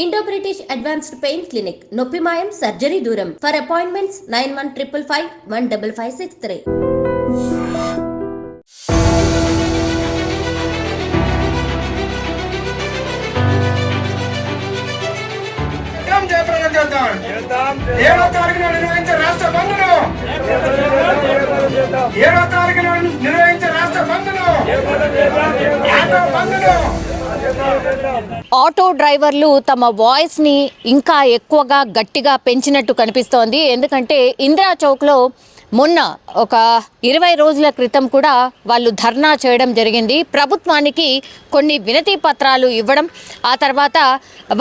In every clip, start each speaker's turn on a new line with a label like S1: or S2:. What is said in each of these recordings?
S1: Indo British advanced pain clinic నొప్పి మాయం surgery దూరం. For appointments 9155515563.
S2: ఆటో డ్రైవర్లు తమ వాయిస్ ని ఇంకా ఎక్కువగా గట్టిగా పెంచినట్టు కనిపిస్తోంది. ఎందుకంటే ఇందిరా చౌక్లో మొన్న ఒక 20 రోజుల క్రితం కూడా వాళ్ళు ధర్నా చేయడం జరిగింది. ప్రభుత్వానికి కొన్ని వినతి పత్రాలు ఇవ్వడం, ఆ తర్వాత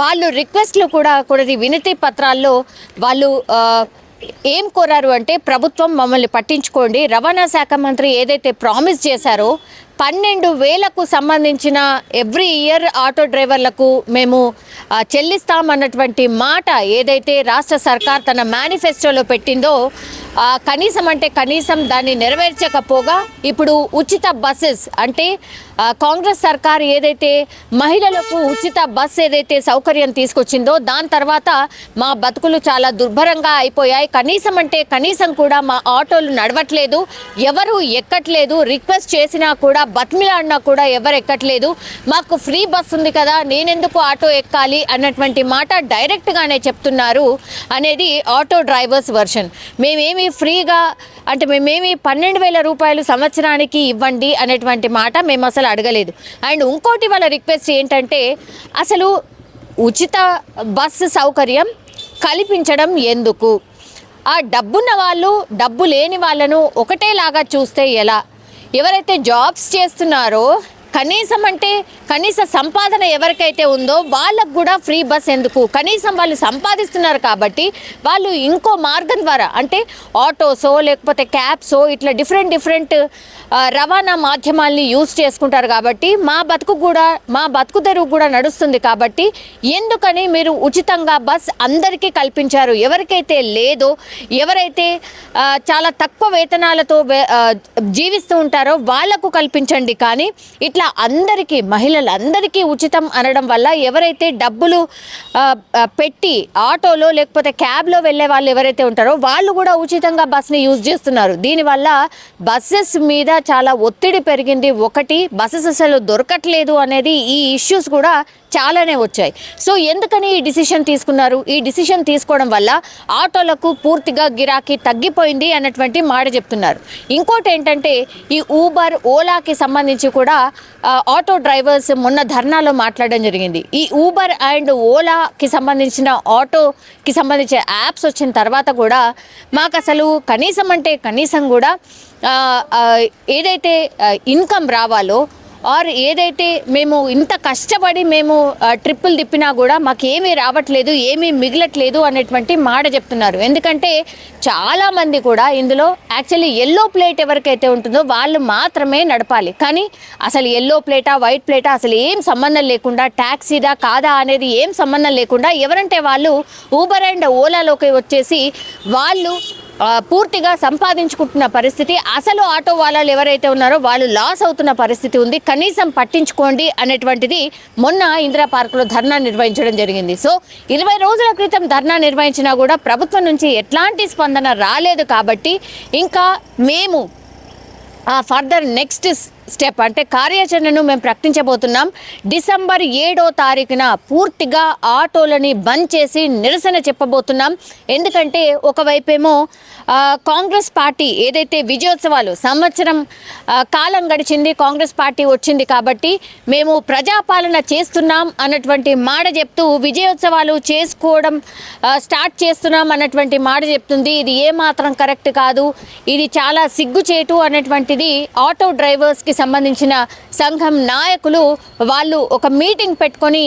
S2: వాళ్ళు రిక్వెస్ట్లు కూడా కొన్ని వినతి పత్రాల్లో వాళ్ళు ఏం కోరారు అంటే, ప్రభుత్వం మమ్మల్ని పట్టించుకోండి, రవాణా శాఖ మంత్రి ఏదైతే ప్రామిస్ చేశారో 12,000కు సంబంధించిన ఎవ్రీ ఇయర్ ఆటో డ్రైవర్లకు మేము చెల్లిస్తామన్నటువంటి మాట ఏదైతే రాష్ట్ర సర్కార్ తన మేనిఫెస్టోలో పెట్టిందో కనీసం అంటే కనీసం దాన్ని నెరవేర్చకపోగా ఇప్పుడు ఉచిత బస్సెస్ అంటే కాంగ్రెస్ సర్కార్ ఏదైతే మహిళలకు ఉచిత బస్ ఏదైతే సౌకర్యం తీసుకొచ్చిందో దాని తర్వాత మా బతుకులు చాలా దుర్భరంగా అయిపోయాయి. కనీసం అంటే కనీసం కూడా మా ఆటోలు నడవట్లేదు, ఎవరు ఎక్కట్లేదు, రిక్వెస్ట్ చేసినా కూడా బతిమిలాడినా కూడా ఎవరు ఎక్కట్లేదు, మాకు ఫ్రీ బస్ ఉంది కదా నేనెందుకు ఆటో ఎక్కాలి అన్నటువంటి మాట డైరెక్ట్గానే చెప్తున్నారు అనేది ఆటో డ్రైవర్స్ వర్షన్. మేమేమి ఫ్రీగా అంటే మేమేమి 12,000 రూపాయలు సంవత్సరానికి ఇవ్వండి అనేటువంటి మాట మేము అసలు అడగలేదు. అండ్ ఇంకోటి వాళ్ళ రిక్వెస్ట్ ఏంటంటే, అసలు ఉచిత బస్సు సౌకర్యం కల్పించడం ఎందుకు? ఆ డబ్బున్న వాళ్ళు డబ్బు లేని వాళ్ళను ఒకటేలాగా చూస్తే ఎలా? ఎవరైతే జాబ్స్ చేస్తున్నారో కనీసం అంటే కనీస సంపాదన ఎవరికైతే ఉందో వాళ్ళకు కూడా ఫ్రీ బస్ ఎందుకు? కనీసం వాళ్ళు సంపాదిస్తున్నారు కాబట్టి వాళ్ళు ఇంకో మార్గం ద్వారా అంటే ఆటోసో లేకపోతే క్యాబ్సో ఇట్లా డిఫరెంట్ రవాణా మాధ్యమాల్ని యూజ్ చేసుకుంటారు కాబట్టి మా బతుకు తెరువు కూడా నడుస్తుంది కాబట్టి ఎందుకని మీరు ఉచితంగా బస్ అందరికీ కల్పించారు? ఎవరికైతే లేదో, ఎవరైతే చాలా తక్కువ వేతనాలతో జీవిస్తూ ఉంటారో వాళ్లకు కల్పించండి. కానీ ఇట్లా అందరికీ మహిళలందరికీ ఉచితం అనడం వల్ల ఎవరైతే డబ్బులు పెట్టి ఆటోలో లేకపోతే క్యాబ్లో వెళ్ళే వాళ్ళు ఎవరైతే ఉంటారో వాళ్ళు కూడా ఉచితంగా బస్ని యూజ్ చేస్తున్నారు. దీనివల్ల బస్సెస్ మీద చాలా ఒత్తిడి పెరిగింది. ఒకటి, బస్సెస్ అసలు దొరకట్లేదు అనేది ఈ ఇష్యూస్ కూడా చాలానే వచ్చాయి. సో ఎందుకని ఈ డిసిషన్ తీసుకున్నారు? ఈ డిసిషన్ తీసుకోవడం వల్ల ఆటోలకు పూర్తిగా గిరాకీ తగ్గిపోయింది అన్నటువంటి మాట చెప్తున్నారు. ఇంకోటి ఏంటంటే, ఈ ఊబర్ ఓలాకి సంబంధించి కూడా ఆటో డ్రైవర్స్ మొన్న ధర్నాలో మాట్లాడడం జరిగింది. ఈ ఊబర్ అండ్ ఓలాకి సంబంధించిన ఆటోకి సంబంధించిన యాప్స్ వచ్చిన తర్వాత కూడా మాకు అసలు కనీసం అంటే కనీసం కూడా ఏదైతే ఇన్కమ్ రావాలో ఆర్ ఏదైతే మేము ఇంత కష్టపడి మేము ట్రిప్పులు తిప్పినా కూడా మాకేమీ రావట్లేదు, ఏమీ మిగలట్లేదు అనేటువంటి మాట చెప్తున్నారు. ఎందుకంటే చాలామంది కూడా ఇందులో యాక్చువల్లీ ఎల్లో ప్లేట్ ఎవరికైతే ఉంటుందో వాళ్ళు మాత్రమే నడపాలి. కానీ అసలు ఎల్లో ప్లేటా వైట్ ప్లేటా అసలు ఏం సంబంధం లేకుండా, ట్యాక్సీదా కాదా అనేది ఏం సంబంధం లేకుండా ఎవరంటే వాళ్ళు ఊబర్ అండ్ ఓలాలోకి వచ్చేసి వాళ్ళు పూర్తిగా సంపాదించుకుంటున్న పరిస్థితి. అసలు ఆటో వాళ్ళు ఎవరైతే ఉన్నారో వాళ్ళు లాస్ అవుతున్న పరిస్థితి ఉంది. కనీసం పట్టించుకోండి అనేటువంటిది మొన్న ఇందిరా పార్కులో ధర్నా నిర్వహించడం జరిగింది. సో 20 రోజుల క్రితం ధర్నా నిర్వహించినా కూడా ప్రభుత్వం నుంచి ఎట్లాంటి స్పందన రాలేదు. కాబట్టి ఇంకా మేము ఫర్దర్ నెక్స్ట్ స్టెప్ అంటే కార్యాచరణను మేము ప్రకటించబోతున్నాం. డిసెంబర్ 7వ తారీఖున పూర్తిగా ఆటోలని బంద్ చేసి నిరసన చెప్పబోతున్నాం. ఎందుకంటే ఒకవైపేమో కాంగ్రెస్ పార్టీ ఏదైతే విజయోత్సవాలు సంవత్సరం కాలం గడిచింది, కాంగ్రెస్ పార్టీ వచ్చింది కాబట్టి మేము ప్రజాపాలన చేస్తున్నాం అన్నటువంటి మాట చెప్తూ విజయోత్సవాలు చేసుకోవడం స్టార్ట్ చేస్తున్నాం అన్నటువంటి మాట చెప్తుంది. ఇది ఏమాత్రం కరెక్ట్ కాదు, ఇది చాలా సిగ్గుచేటు అన్నటువంటిది ఆటో డ్రైవర్స్కి సంబంధించిన సంఘం నాయకులు వాళ్ళు ఒక మీటింగ్ పెట్టుకొని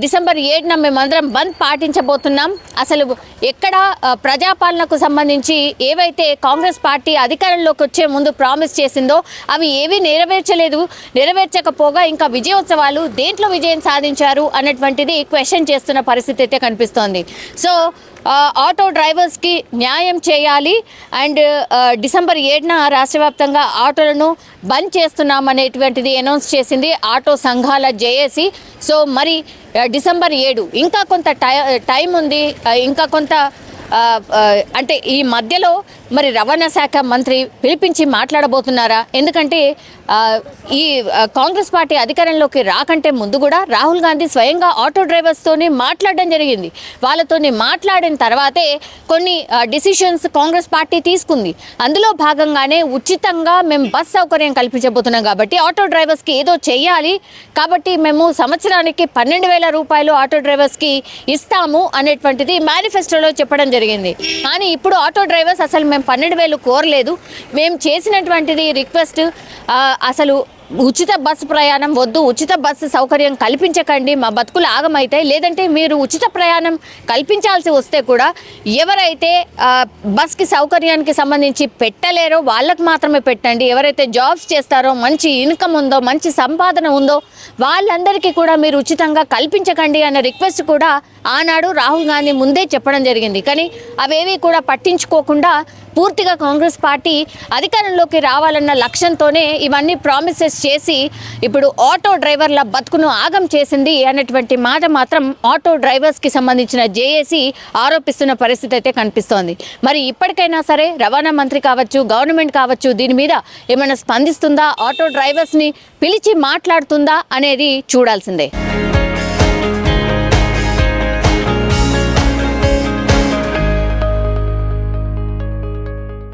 S2: డిసెంబర్ 7న మేమందరం బంద్ పాటించబోతున్నాం. అసలు ఎక్కడ ప్రజాపాలనకు సంబంధించి ఏవైతే కాంగ్రెస్ పార్టీ అధికారంలోకి వచ్చే ముందు ప్రామిస్ చేసిందో అవి ఏవి నెరవేర్చకపోగా ఇంకా విజయోత్సవాలు దేంట్లో విజయం సాధించారు అన్నటువంటిది క్వశ్చన్ చేస్తున్న పరిస్థితి అయితే కనిపిస్తోంది. సో ఆటో డ్రైవర్స్కి న్యాయం చేయాలి అండ్ డిసెంబర్ 7న రాష్ట్ర వ్యాప్తంగా ఆటోలను బంద్ చేస్తున్న చేస్తున్నామనేటువంటిది అనౌన్స్ చేసింది ఆటో సంఘాల జేఏసీ. సో మరి డిసెంబర్ 7 ఇంకా కొంత టైం ఉంది, ఇంకా కొంత అంటే ఈ మధ్యలో మరి రవాణా శాఖ మంత్రి పిలిపించి మాట్లాడబోతున్నారా? ఎందుకంటే ఈ కాంగ్రెస్ పార్టీ అధికారంలోకి రాకంటే ముందు కూడా రాహుల్ గాంధీ స్వయంగా ఆటో డ్రైవర్స్తోని మాట్లాడడం జరిగింది. వాళ్ళతోని మాట్లాడిన తర్వాతే కొన్ని డిసిషన్స్ కాంగ్రెస్ పార్టీ తీసుకుంది. అందులో భాగంగానే ఉచితంగా మేము బస్ సౌకర్యం కల్పించబోతున్నాం కాబట్టి ఆటో డ్రైవర్స్కి ఏదో చెయ్యాలి, కాబట్టి మేము సంవత్సరానికి 12,000 రూపాయలు ఆటో డ్రైవర్స్కి ఇస్తాము అనేటువంటిది మేనిఫెస్టోలో చెప్పడం జరిగింది. కానీ ఇప్పుడు ఆటో డ్రైవర్స్ అసలు మేము 12,000 కోరలేదు, మేము చేసినటువంటిది రిక్వెస్ట్ అసలు ఉచిత బస్సు ప్రయాణం వద్దు, ఉచిత బస్సు సౌకర్యం కల్పించకండి, మా బతుకులు ఆగమైతాయి, లేదంటే మీరు ఉచిత ప్రయాణం కల్పించాల్సి వస్తే కూడా ఎవరైతే బస్కి సౌకర్యానికి సంబంధించి పెట్టలేరో వాళ్ళకు మాత్రమే పెట్టండి, ఎవరైతే జాబ్స్ చేస్తారో, మంచి ఇన్కమ్ ఉందో, మంచి సంపాదన ఉందో వాళ్ళందరికీ కూడా మీరు ఉచితంగా కల్పించకండి అన్న రిక్వెస్ట్ కూడా ఆనాడు రాహుల్ గాంధీ ముందే చెప్పడం జరిగింది. కానీ అవేవి కూడా పట్టించుకోకుండా పూర్తిగా కాంగ్రెస్ పార్టీ అధికారంలోకి రావాలన్న లక్ష్యంతోనే ఇవన్నీ ప్రామిసెస్ చేసి ఇప్పుడు ఆటో డ్రైవర్ల బతుకును ఆగం చేసింది అన్నటువంటి మాట మాత్రం ఆటో డ్రైవర్స్కి సంబంధించిన జేఏసీ ఆరోపిస్తున్న పరిస్థితి అయితే కనిపిస్తోంది. మరి ఇప్పటికైనా సరే రవాణా మంత్రి కావచ్చు, గవర్నమెంట్ కావచ్చు, దీని మీద ఏమైనా స్పందిస్తుందా, ఆటో డ్రైవర్స్ని పిలిచి మాట్లాడుతుందా అనేది చూడాల్సిందే.